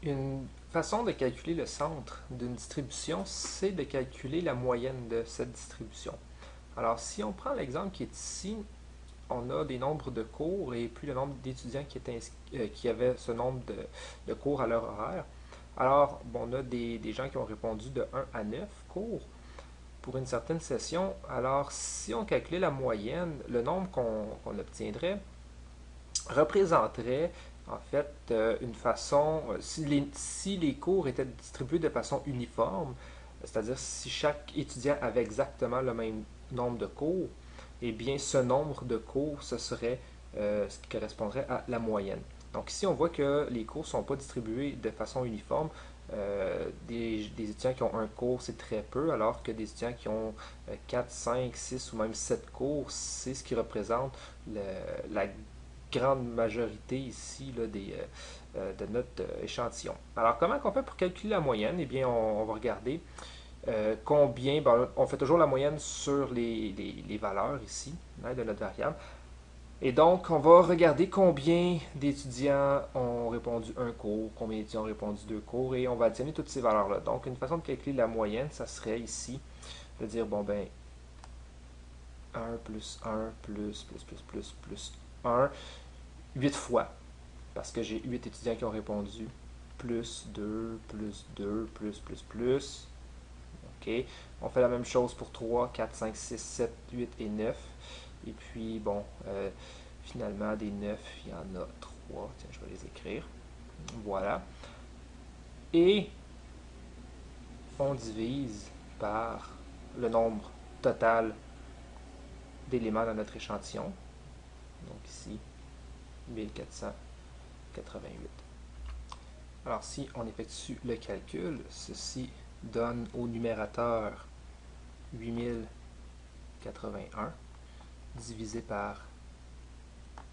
Une façon de calculer le centre d'une distribution, c'est de calculer la moyenne de cette distribution. Alors, si on prend l'exemple qui est ici, on a des nombres de cours et puis le nombre d'étudiants qui avaient ce nombre de cours à leur horaire. Alors, bon, on a des gens qui ont répondu de 1 à 9 cours pour une certaine session. Alors, si on calculait la moyenne, le nombre qu'on obtiendrait représenterait en fait une façon, si les cours étaient distribués de façon uniforme, c'est-à-dire si chaque étudiant avait exactement le même nombre de cours, eh bien ce nombre de cours, ce serait ce qui correspondrait à la moyenne. Donc ici, on voit que les cours ne sont pas distribués de façon uniforme. Des étudiants qui ont un cours, c'est très peu, alors que des étudiants qui ont 4, 5, 6 ou même 7 cours, c'est ce qui représente la grande majorité ici là, de notre échantillon. Alors, comment on fait pour calculer la moyenne? Eh bien, on va regarder combien, ben, on fait toujours la moyenne sur les valeurs ici hein, de notre variable. Et donc, on va regarder combien d'étudiants ont répondu un cours, combien d'étudiants ont répondu deux cours, et on va additionner toutes ces valeurs-là. Donc, une façon de calculer la moyenne, ça serait ici de dire, bon ben, 1 plus 1 plus 1, 8 fois, parce que j'ai 8 étudiants qui ont répondu, plus 2, plus. OK. On fait la même chose pour 3, 4, 5, 6, 7, 8 et 9. Et puis, bon, finalement, des 9, il y en a 3. Tiens, je vais les écrire. Voilà. Et on divise par le nombre total d'éléments dans notre échantillon. Donc ici, 1488. Alors si on effectue le calcul, ceci donne au numérateur 8081 divisé par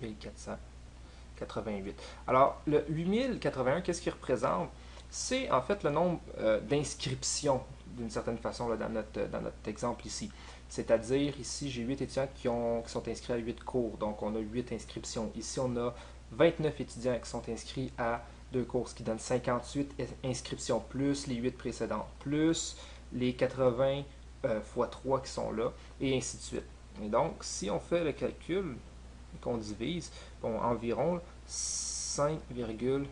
1488. Alors le 8081, qu'est-ce qu'il représente? C'est en fait le nombre d'inscriptions d'une certaine façon là, dans notre exemple ici. C'est-à-dire ici j'ai 8 étudiants qui sont inscrits à 8 cours, donc on a 8 inscriptions. Ici on a 29 étudiants qui sont inscrits à deux cours, ce qui donne 58 inscriptions, plus les 8 précédentes, plus les 80 fois 3 qui sont là, et ainsi de suite. Et donc, si on fait le calcul, qu'on divise, bon, environ 5,43.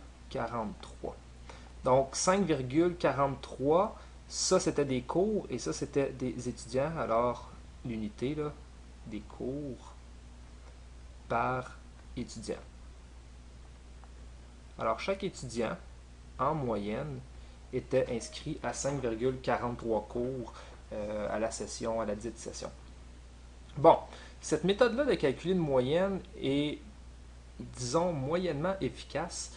Donc, 5,43, ça c'était des cours et ça c'était des étudiants. Alors, l'unité, là, des cours par étudiant. Alors, chaque étudiant, en moyenne, était inscrit à 5,43 cours à la session, à la dite session. Bon, cette méthode-là de calculer une moyenne est, disons, moyennement efficace,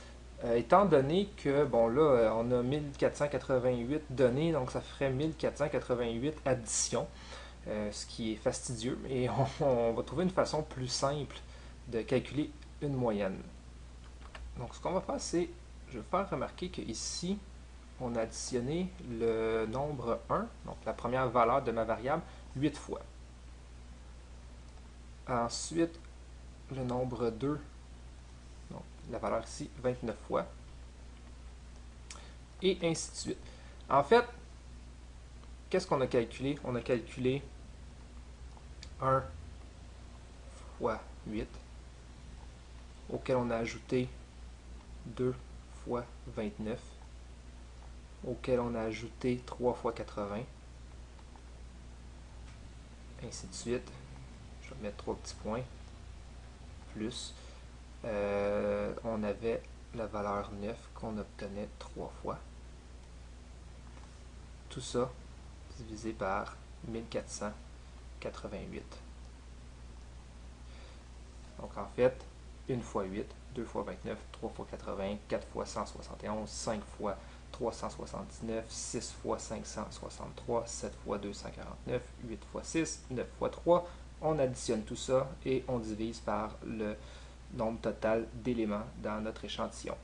étant donné que, bon, là, on a 1488 données, donc ça ferait 1488 additions, ce qui est fastidieux, et on va trouver une façon plus simple de calculer une moyenne. Donc, ce qu'on va faire, c'est, je vais faire remarquer qu'ici, on a additionné le nombre 1, donc la première valeur de ma variable, 8 fois. Ensuite, le nombre 2, donc la valeur ici, 29 fois. Et ainsi de suite. En fait, qu'est-ce qu'on a calculé? On a calculé 1 fois 8, auquel on a ajouté 2 fois 29, auquel on a ajouté 3 fois 80, ainsi de suite. Je vais mettre 3 petits points, plus. On avait la valeur 9 qu'on obtenait 3 fois. Tout ça divisé par 1488. Donc en fait, 1 fois 8, 2 fois 29, 3 fois 80, 4 fois 171, 5 fois 379, 6 fois 563, 7 fois 249, 8 fois 6, 9 fois 3. On additionne tout ça et on divise par le nombre total d'éléments dans notre échantillon.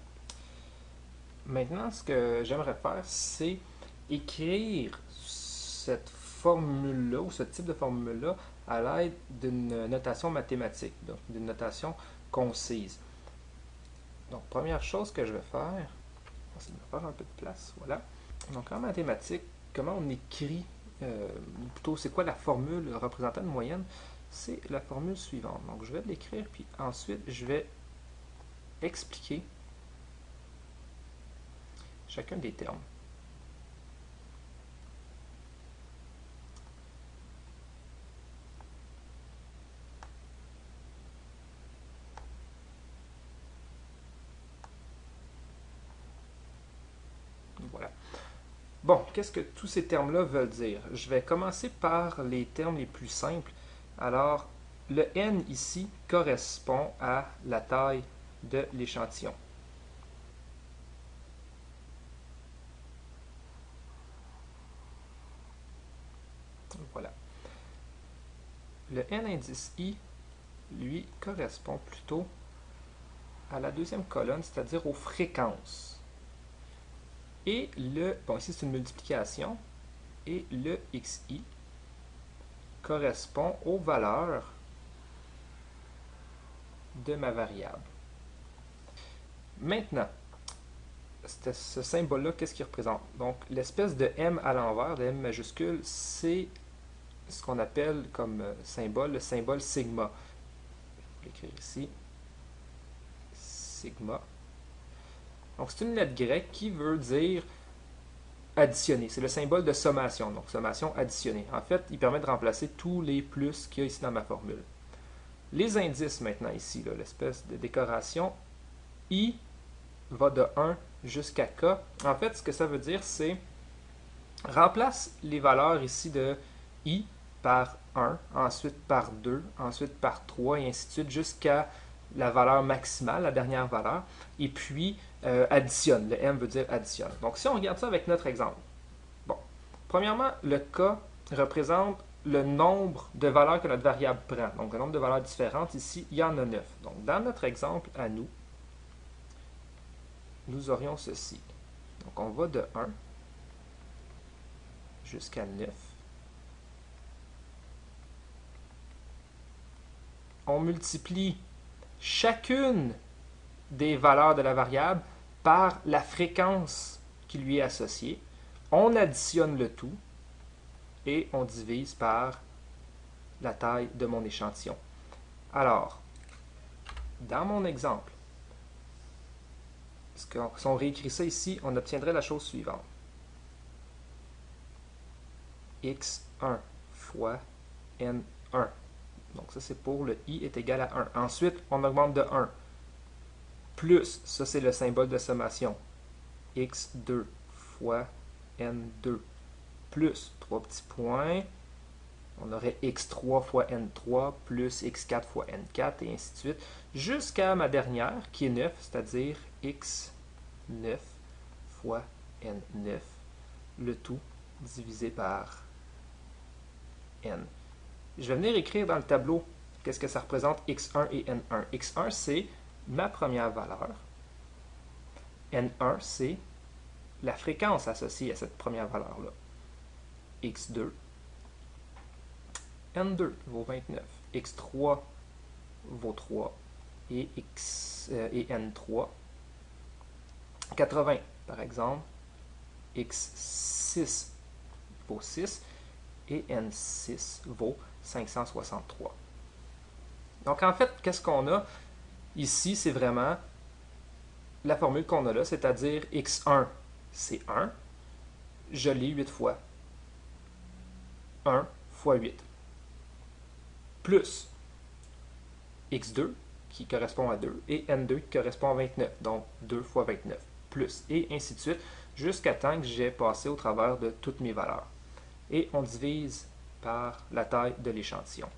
Maintenant, ce que j'aimerais faire, c'est écrire cette formule-là ou ce type de formule-là à l'aide d'une notation mathématique, donc d'une notation concise. Donc, première chose que je vais faire, essayer de me faire un peu de place, voilà. Donc en mathématiques, comment on écrit, plutôt c'est quoi la formule représentant une moyenne? C'est la formule suivante. Donc je vais l'écrire, puis ensuite je vais expliquer chacun des termes. Voilà. Bon, qu'est-ce que tous ces termes-là veulent dire? Je vais commencer par les termes les plus simples. Alors, le n ici correspond à la taille de l'échantillon. Voilà. Le n indice i, lui, correspond plutôt à la deuxième colonne, c'est-à-dire aux fréquences. Et bon ici c'est une multiplication, et le xi correspond aux valeurs de ma variable. Maintenant, ce symbole-là, qu'est-ce qu'il représente? Donc, l'espèce de m à l'envers, de m majuscule, c'est ce qu'on appelle comme symbole, le symbole sigma. Je vais l'écrire ici. Sigma. Donc, c'est une lettre grecque qui veut dire additionner. C'est le symbole de sommation, donc sommation additionnée. En fait, il permet de remplacer tous les plus qu'il y a ici dans ma formule. Les indices maintenant ici, l'espèce de décoration, i va de 1 jusqu'à k. En fait, ce que ça veut dire, c'est remplace les valeurs ici de i par 1, ensuite par 2, ensuite par 3, et ainsi de suite, jusqu'à la valeur maximale, la dernière valeur, et puis additionne. Le m veut dire additionne. Donc, si on regarde ça avec notre exemple, bon, premièrement, le k représente le nombre de valeurs que notre variable prend. Donc, le nombre de valeurs différentes, ici, il y en a 9. Donc, dans notre exemple à nous, nous aurions ceci. Donc, on va de 1 jusqu'à 9. On multiplie chacune des valeurs de la variable par la fréquence qui lui est associée. On additionne le tout et on divise par la taille de mon échantillon. Alors, dans mon exemple, si on réécrit ça ici, on obtiendrait la chose suivante. x1 fois n1. Donc ça, c'est pour le i est égal à 1. Ensuite, on augmente de 1. Plus, ça c'est le symbole de sommation, x2 fois n2. Plus, 3 petits points, on aurait x3 fois n3 plus x4 fois n4 et ainsi de suite, jusqu'à ma dernière qui est 9, c'est-à-dire x9 fois n9, le tout divisé par n. Je vais venir écrire dans le tableau qu'est-ce que ça représente x1 et n1. x1, c'est ma première valeur. n1, c'est la fréquence associée à cette première valeur-là. x2, n2 vaut 29, x3 vaut 3 et n3 80 par exemple, x6 vaut 6 et n6 vaut 563. Donc en fait, qu'est-ce qu'on a ici? C'est vraiment la formule qu'on a là, c'est-à-dire x1 c'est 1, je l'ai 8 fois. 1 fois 8. Plus x2 qui correspond à 2 et n2 qui correspond à 29, donc 2 fois 29, plus, et ainsi de suite, jusqu'à temps que j'ai passé au travers de toutes mes valeurs. Et on divise par la taille de l'échantillon.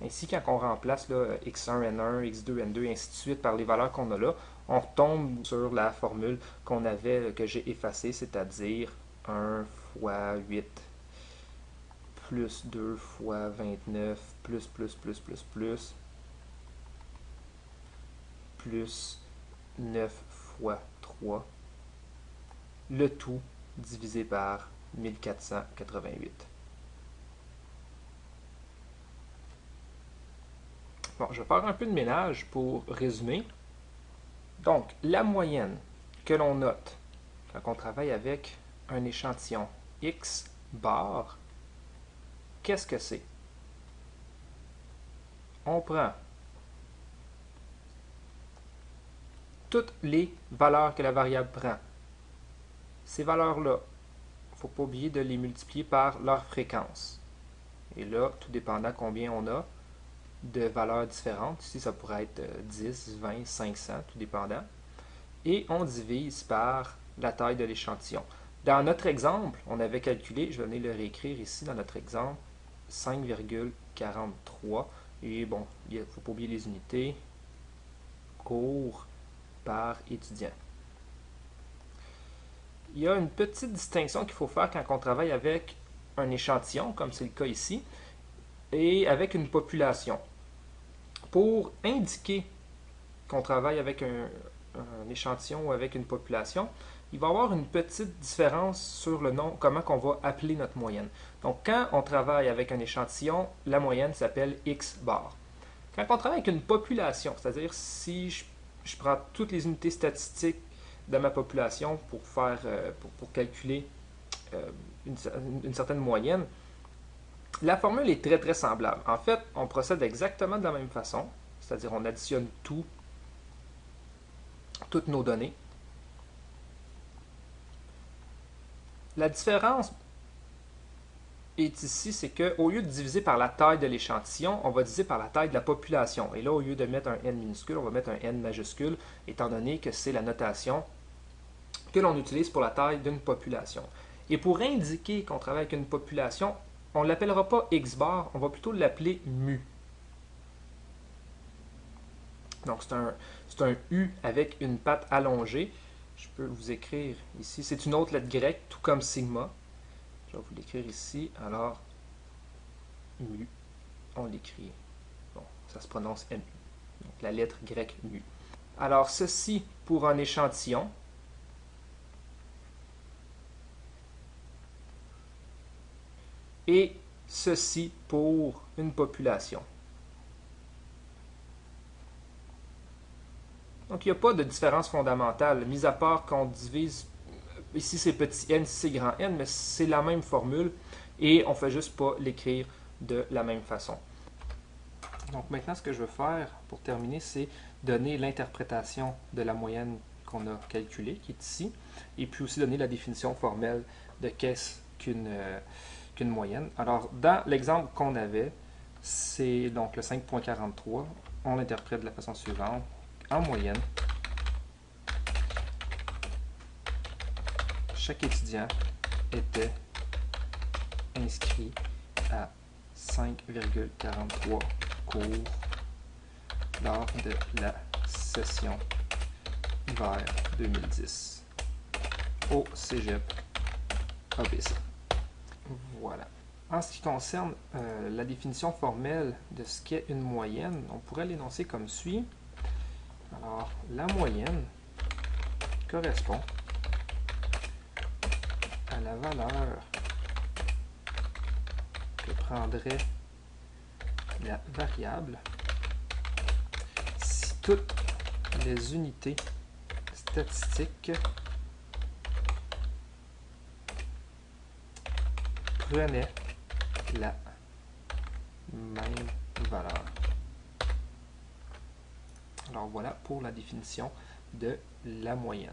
Ainsi, quand on remplace là, x1, n1, x2, n2, et ainsi de suite par les valeurs qu'on a là, on retombe sur la formule qu'on avait, que j'ai effacée, c'est-à-dire 1 fois 8 plus 2 fois 29 plus 9 fois 3, le tout divisé par 1488. Bon, je vais faire un peu de ménage pour résumer. Donc, la moyenne, que l'on note quand on travaille avec un échantillon X bar, qu'est-ce que c'est? On prend toutes les valeurs que la variable prend. Ces valeurs-là, il ne faut pas oublier de les multiplier par leur fréquence. Et là, tout dépendant combien on a de valeurs différentes, ici ça pourrait être 10, 20, 500, tout dépendant, et on divise par la taille de l'échantillon. Dans notre exemple, on avait calculé, je vais venir le réécrire ici dans notre exemple, 5,43. Et bon, il ne faut pas oublier les unités, cours par étudiant. Il y a une petite distinction qu'il faut faire quand on travaille avec un échantillon, comme c'est le cas ici, et avec une population. Pour indiquer qu'on travaille avec un échantillon ou avec une population, il va y avoir une petite différence sur le nom, comment on va appeler notre moyenne. Donc, quand on travaille avec un échantillon, la moyenne s'appelle X bar. Quand on travaille avec une population, c'est-à-dire si je prends toutes les unités statistiques de ma population pour calculer une certaine moyenne, la formule est très très semblable. En fait, on procède exactement de la même façon, c'est-à-dire on additionne toutes nos données. La différence est ici, c'est qu'au lieu de diviser par la taille de l'échantillon, on va diviser par la taille de la population. Et là, au lieu de mettre un n minuscule, on va mettre un n majuscule, étant donné que c'est la notation que l'on utilise pour la taille d'une population. Et pour indiquer qu'on travaille avec une population, on ne l'appellera pas X bar, on va plutôt l'appeler mu. Donc c'est un U avec une patte allongée. Je peux vous écrire ici. C'est une autre lettre grecque, tout comme sigma. Je vais vous l'écrire ici. Alors, mu, on l'écrit. Bon, ça se prononce MU. Donc la lettre grecque mu. Alors, ceci pour un échantillon. Et ceci pour une population. Donc, il n'y a pas de différence fondamentale, mis à part qu'on divise, ici c'est petit n, ici c'est grand N, mais c'est la même formule et on ne fait juste pas l'écrire de la même façon. Donc maintenant, ce que je veux faire pour terminer, c'est donner l'interprétation de la moyenne qu'on a calculée, qui est ici, et puis aussi donner la définition formelle de qu'est-ce qu'une moyenne. Alors, dans l'exemple qu'on avait, c'est donc le 5.43, on l'interprète de la façon suivante. En moyenne, chaque étudiant était inscrit à 5,43 cours lors de la session hiver 2010 au Cégep ABC. Voilà. En ce qui concerne la définition formelle de ce qu'est une moyenne, on pourrait l'énoncer comme suit. Alors, la moyenne correspond à la valeur que prendrait la variable si toutes les unités statistiques prenaient la même valeur. Alors voilà pour la définition de la moyenne.